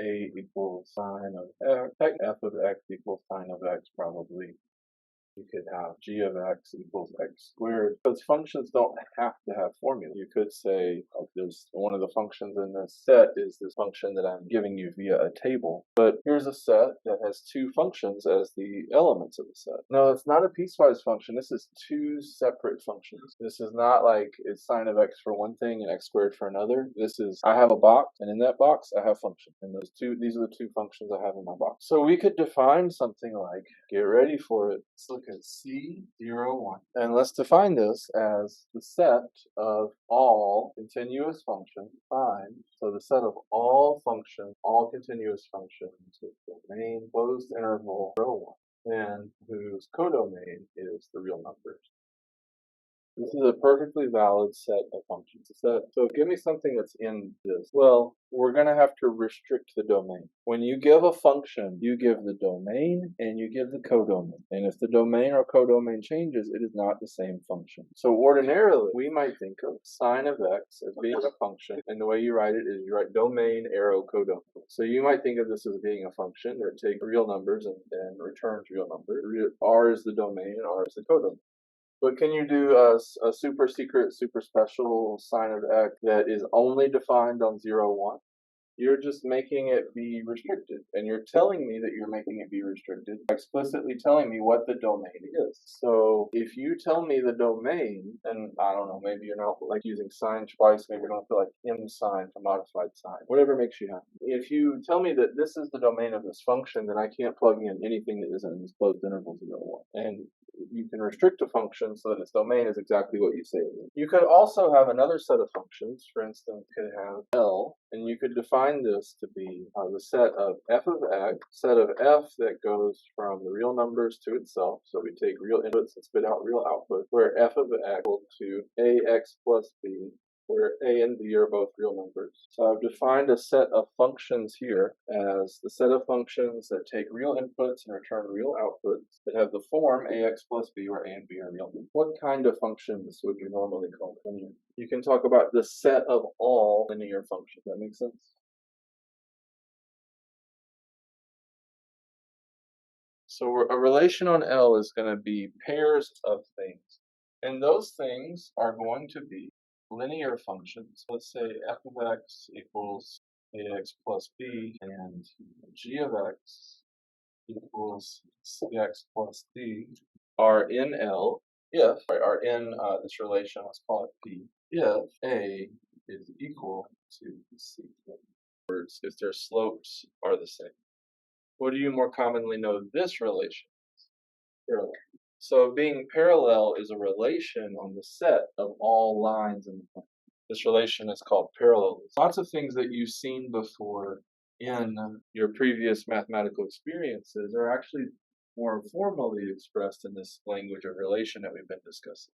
a equals sine of x, f of x equals sine of x probably. You could have g of x equals x squared. Those functions don't have to have formula. You could say, there's one of the functions in this set is this function that I'm giving you via a table. But here's a set that has two functions as the elements of the set. No, it's not a piecewise function. This is two separate functions. This is not like it's sine of x for one thing and x squared for another. This is, I have a box, and in that box I have function. And these are the two functions I have in my box. So we could define something like, get ready for it. Let's look at C01. And let's define this as the set of all continuous functions defined. So the set of all functions, all continuous functions with domain closed interval rho 1, and whose codomain is the real numbers. This is a perfectly valid set of functions. So give me something that's in this. Well, we're going to have to restrict the domain. When you give a function, you give the domain and you give the codomain. And if the domain or codomain changes, it is not the same function. So ordinarily, we might think of sine of x as being a function. And the way you write it is you write domain, arrow, codomain. So you might think of this as being a function that takes real numbers and returns real numbers. R is the domain and R is the codomain. But can you do a super secret, super special sine of x that is only defined on 0, 1? You're just making it be restricted. And you're telling me that you're making it be restricted, explicitly telling me what the domain is. So if you tell me the domain, and I don't know, maybe you're not like using sine twice, maybe you don't feel like m sine for modified sine, whatever makes you happy. If you tell me that this is the domain of this function, then I can't plug in anything that isn't in this closed interval 0, 1. And you can restrict a function so that its domain is exactly what you say it is. You could also have another set of functions. For instance, you could have L, and you could define this to be the set of f of x, set of f that goes from the real numbers to itself. So we take real inputs and spit out real output, where f of x equal to ax plus b, where a and b are both real numbers. So I've defined a set of functions here as the set of functions that take real inputs and return real outputs that have the form ax plus b, where a and b are real numbers. What kind of functions would you normally call linear? You can talk about the set of all linear functions. That makes sense? So a relation on L is going to be pairs of things. And those things are going to be linear functions. Let's say f of x equals ax plus b, and g of x equals cx plus d are in L if, are in this relation, let's call it P, if A is equal to C. In other words, if their slopes are the same. What do you more commonly know this relation is? Parallel. So being parallel is a relation on the set of all lines in the plane. This relation is called parallelism. Lots of things that you've seen before in your previous mathematical experiences are actually more formally expressed in this language of relation that we've been discussing.